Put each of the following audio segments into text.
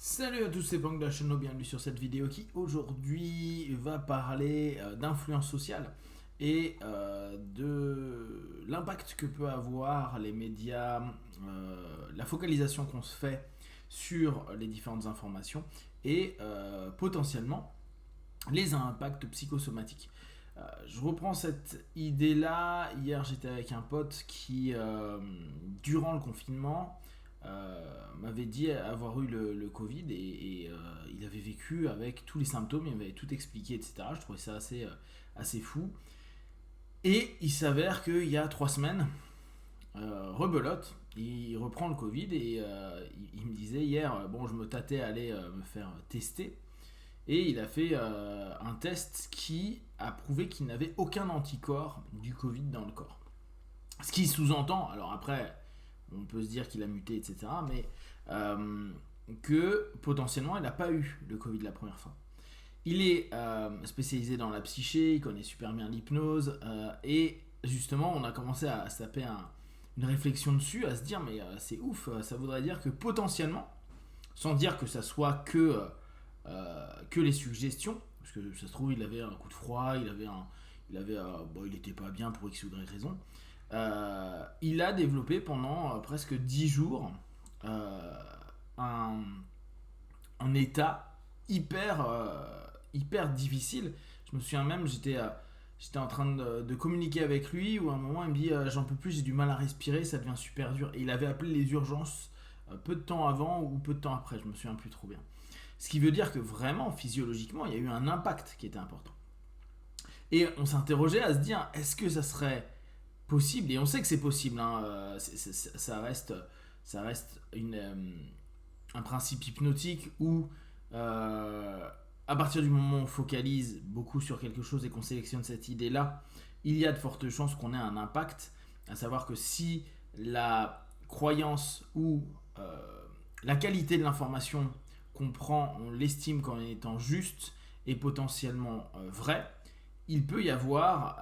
Salut à tous, c'est Bang de la chaîne, bienvenue sur cette vidéo qui aujourd'hui va parler d'influence sociale et de l'impact que peut avoir les médias, la focalisation qu'on se fait sur les différentes informations et potentiellement les impacts psychosomatiques. Je reprends cette idée-là. Hier, j'étais avec un pote qui, durant le confinement, m'avait dit avoir eu le Covid et il avait vécu avec tous les symptômes, il m'avait tout expliqué, etc. Je trouvais ça assez fou. Et il s'avère qu'il y a 3 semaines, rebelote, il reprend le Covid et il me disait hier, bon, je me tâtais à aller me faire tester. Et il a fait un test qui a prouvé qu'il n'avait aucun anticorps du Covid dans le corps. Ce qui sous-entend, alors après, on peut se dire qu'il a muté, etc., mais que potentiellement il n'a pas eu le Covid la première fois. Il est spécialisé dans la psyché, il connaît super bien l'hypnose, et justement, on a commencé à se taper une réflexion dessus, à se dire, mais c'est ouf, ça voudrait dire que potentiellement, sans dire que ça soit que les suggestions, parce que ça se trouve il avait un coup de froid, il était pas bien pour X ou Y raison. Il a développé pendant presque 10 jours un, un état hyper difficile. Je me souviens même, j'étais en train de communiquer avec lui, où à un moment il me dit j'en peux plus, j'ai du mal à respirer, ça devient super dur. Et il avait appelé les urgences peu de temps avant ou peu de temps après, je me souviens plus trop bien. Ce qui veut dire que vraiment, physiologiquement, il y a eu un impact qui était important. Et on s'interrogeait à se dire, est-ce que ça serait possible? Et on sait que c'est possible, hein, ça reste un principe hypnotique où, à partir du moment où on focalise beaucoup sur quelque chose et qu'on sélectionne cette idée-là, il y a de fortes chances qu'on ait un impact. À savoir que si la croyance ou la qualité de l'information qu'on prend, on l'estime comme étant juste et potentiellement vrai, il peut y avoir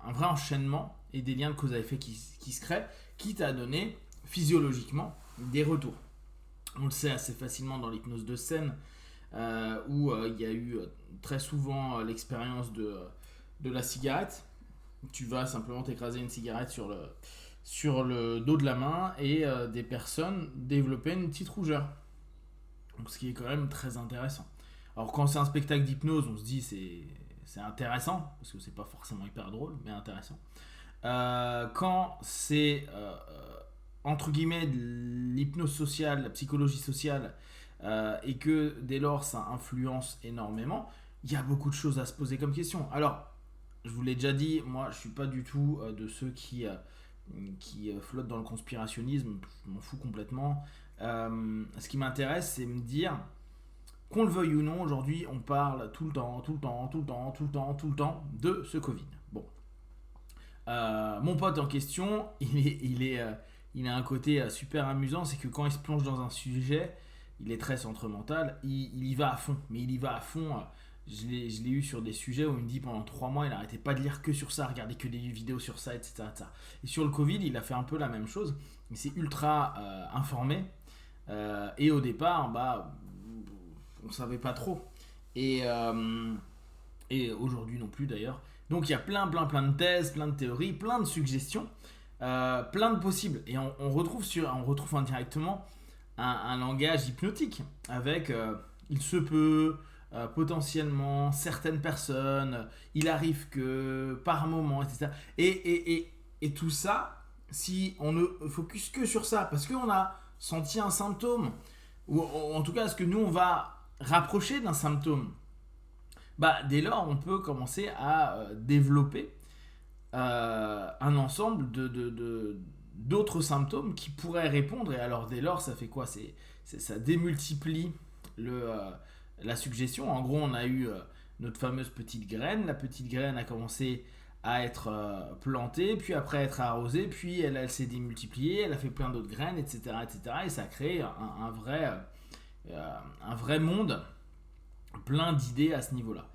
un vrai enchaînement et des liens de cause à effet qui se créent, quitte à donner physiologiquement des retours. On le sait assez facilement dans l'hypnose de scène, où il y a eu très souvent l'expérience de la cigarette. Tu vas simplement t'écraser une cigarette sur le dos de la main et des personnes développaient une petite rougeur. Donc, ce qui est quand même très intéressant. Alors quand c'est un spectacle d'hypnose, on se dit c'est intéressant, parce que c'est pas forcément hyper drôle, mais intéressant. Quand c'est entre guillemets de l'hypnose sociale, la psychologie sociale, et que dès lors ça influence énormément, il y a beaucoup de choses à se poser comme question. Alors, je vous l'ai déjà dit, moi je suis pas du tout de ceux qui flottent dans le conspirationnisme, je m'en fous complètement. Ce qui m'intéresse, c'est me dire, qu'on le veuille ou non, aujourd'hui, on parle tout le temps de ce Covid. Bon. Mon pote en question, il a un côté super amusant, c'est que quand il se plonge dans un sujet, il est très centre mental, il y va à fond. Mais il y va à fond. Je l'ai eu sur des sujets où il me dit pendant 3 mois, il n'arrêtait pas de lire que sur ça, regarder que des vidéos sur ça, etc., etc. Et sur le Covid, il a fait un peu la même chose. Il s'est ultra informé. Et au départ, on savait pas trop. Et, aujourd'hui non plus d'ailleurs. Donc il y a plein de thèses, plein de théories, plein de suggestions, plein de possibles. Et on retrouve indirectement un langage hypnotique avec il se peut, potentiellement, certaines personnes, il arrive que par moment, etc. Et tout ça, si on ne focus que sur ça, parce qu'on a senti un symptôme, ou en tout cas, ce que nous on va rapprocher d'un symptôme, dès lors on peut commencer à développer un ensemble d'autres symptômes qui pourraient répondre. Et alors dès lors ça fait quoi? Ça démultiplie la suggestion. En gros, on a eu notre fameuse petite graine. La petite graine a commencé à être plantée, puis après à être arrosée, puis elle s'est démultipliée, elle a fait plein d'autres graines, etc., etc. Et ça a créé un vrai monde, plein d'idées à ce niveau-là.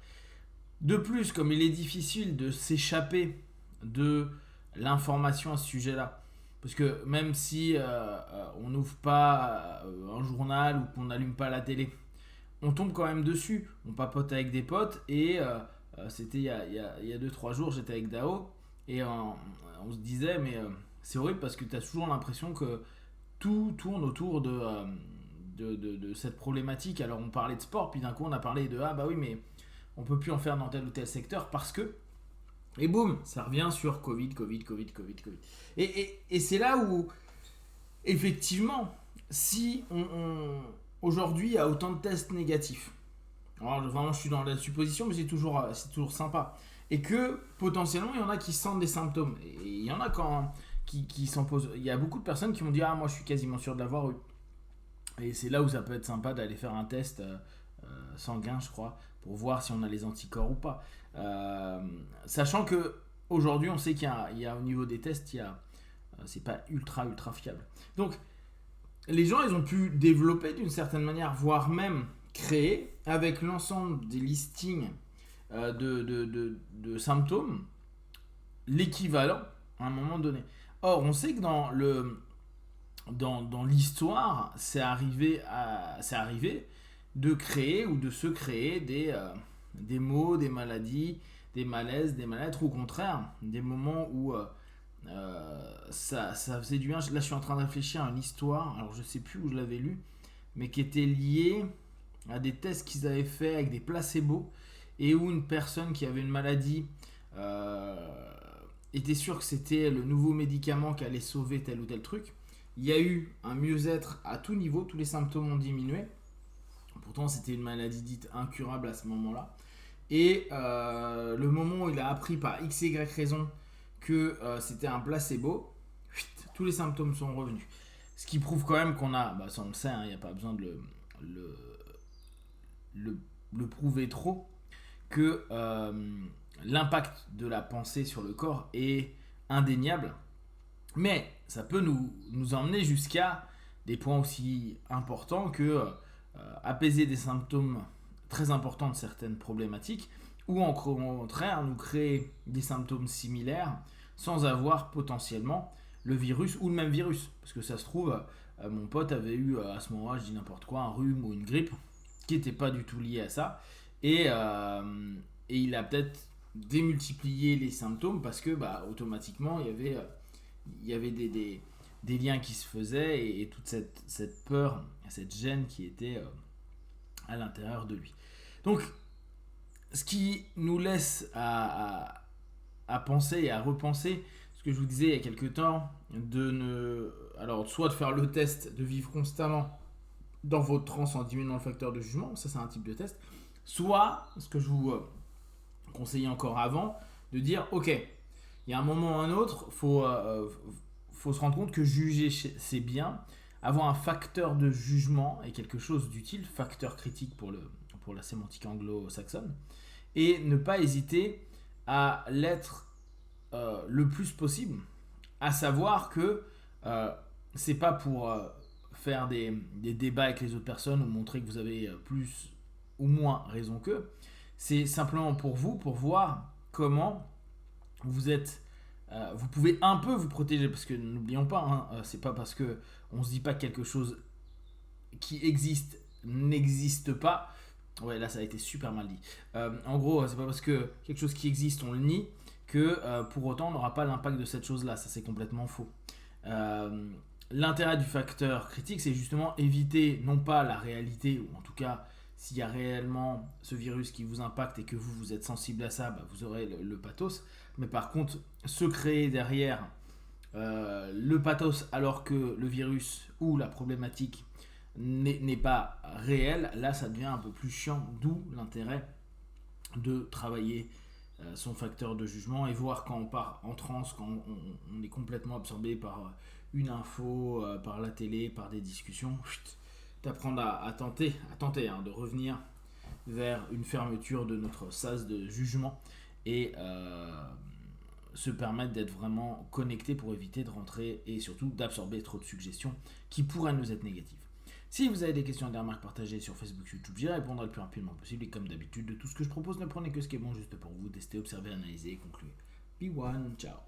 De plus, comme il est difficile de s'échapper de l'information à ce sujet-là, Parce que même si on n'ouvre pas un journal ou qu'on n'allume pas la télé, on tombe quand même dessus. On papote avec des potes et c'était il y a 2-3 jours, j'étais avec Dao et on se disait, mais c'est horrible parce que tu as toujours l'impression que tout tourne autour de cette problématique. Alors on parlait de sport, puis d'un coup on a parlé de ah bah oui, mais on peut plus en faire dans tel ou tel secteur parce que. Et boum, ça revient sur Covid. Et c'est là où, effectivement, si aujourd'hui il y a autant de tests négatifs, alors vraiment je suis dans la supposition, mais c'est toujours sympa, et que potentiellement il y en a qui sentent des symptômes, et il y en a qui s'en posent. Il y a beaucoup de personnes qui m'ont dit ah moi je suis quasiment sûr de l'avoir eu. Et c'est là où ça peut être sympa d'aller faire un test sanguin, je crois, pour voir si on a les anticorps ou pas. Sachant que aujourd'hui, on sait qu'il y a au niveau des tests, c'est pas ultra fiable. Donc, les gens, ils ont pu développer d'une certaine manière, voire même créer, avec l'ensemble des listings de symptômes, l'équivalent à un moment donné. Or, on sait que dans l'histoire, c'est arrivé de créer ou de se créer des maux, des maladies, des malaises, des mal-être, ou au contraire, des moments où ça faisait du bien. Là, je suis en train de réfléchir à une histoire, alors je sais plus où je l'avais lu, mais qui était liée à des tests qu'ils avaient fait avec des placebos, et où une personne qui avait une maladie était sûre que c'était le nouveau médicament qui allait sauver tel ou tel truc. Il y a eu un mieux-être à tout niveau, tous les symptômes ont diminué. Pourtant, c'était une maladie dite incurable à ce moment-là. Et le moment où il a appris par x, y raison que c'était un placebo, tous les symptômes sont revenus. Ce qui prouve quand même qu'on a, ça on le sait, il n'y a pas besoin de le prouver trop, que l'impact de la pensée sur le corps est indéniable. Mais ça peut nous emmener jusqu'à des points aussi importants que apaiser des symptômes très importants de certaines problématiques, ou en contraire nous créer des symptômes similaires sans avoir potentiellement le virus ou le même virus. Parce que ça se trouve, mon pote avait eu à ce moment-là, je dis n'importe quoi, un rhume ou une grippe qui n'était pas du tout lié à ça. Et il a peut-être démultiplié les symptômes parce que automatiquement il y avait des liens qui se faisaient et toute cette peur, cette gêne qui était à l'intérieur de lui. Donc, ce qui nous laisse à penser et à repenser, ce que je vous disais il y a quelques temps, alors soit de faire le test, de vivre constamment dans votre transe en diminuant le facteur de jugement, ça c'est un type de test, soit, ce que je vous conseillais encore avant, de dire ok, il y a un moment ou un autre, faut se rendre compte que juger c'est bien, avoir un facteur de jugement est quelque chose d'utile, facteur critique pour la sémantique anglo-saxonne, et ne pas hésiter à l'être le plus possible, à savoir que c'est pas pour faire des débats avec les autres personnes ou montrer que vous avez plus ou moins raison qu'eux, c'est simplement pour voir comment vous pouvez un peu vous protéger, parce que n'oublions pas, c'est pas parce que on se dit pas que quelque chose qui existe n'existe pas. Ouais, là ça a été super mal dit. En gros, c'est pas parce que quelque chose qui existe on le nie que pour autant on n'aura pas l'impact de cette chose-là. Ça c'est complètement faux. L'intérêt du facteur critique, c'est justement éviter non pas la réalité, ou en tout cas s'il y a réellement ce virus qui vous impacte et que vous êtes sensible à ça, vous aurez le pathos. Mais par contre, se créer derrière le pathos alors que le virus ou la problématique n'est pas réel, là ça devient un peu plus chiant, d'où l'intérêt de travailler son facteur de jugement et voir quand on part en transe, quand on est complètement absorbé par une info, par la télé, par des discussions, d'apprendre à tenter de revenir vers une fermeture de notre sas de jugement et se permettre d'être vraiment connecté pour éviter de rentrer et surtout d'absorber trop de suggestions qui pourraient nous être négatives. Si vous avez des questions et des remarques partagées sur Facebook, YouTube, j'y répondrai le plus rapidement possible. Et comme d'habitude, de tout ce que je propose, ne prenez que ce qui est bon juste pour vous. Testez, observez, analysez et concluez. Be one, ciao.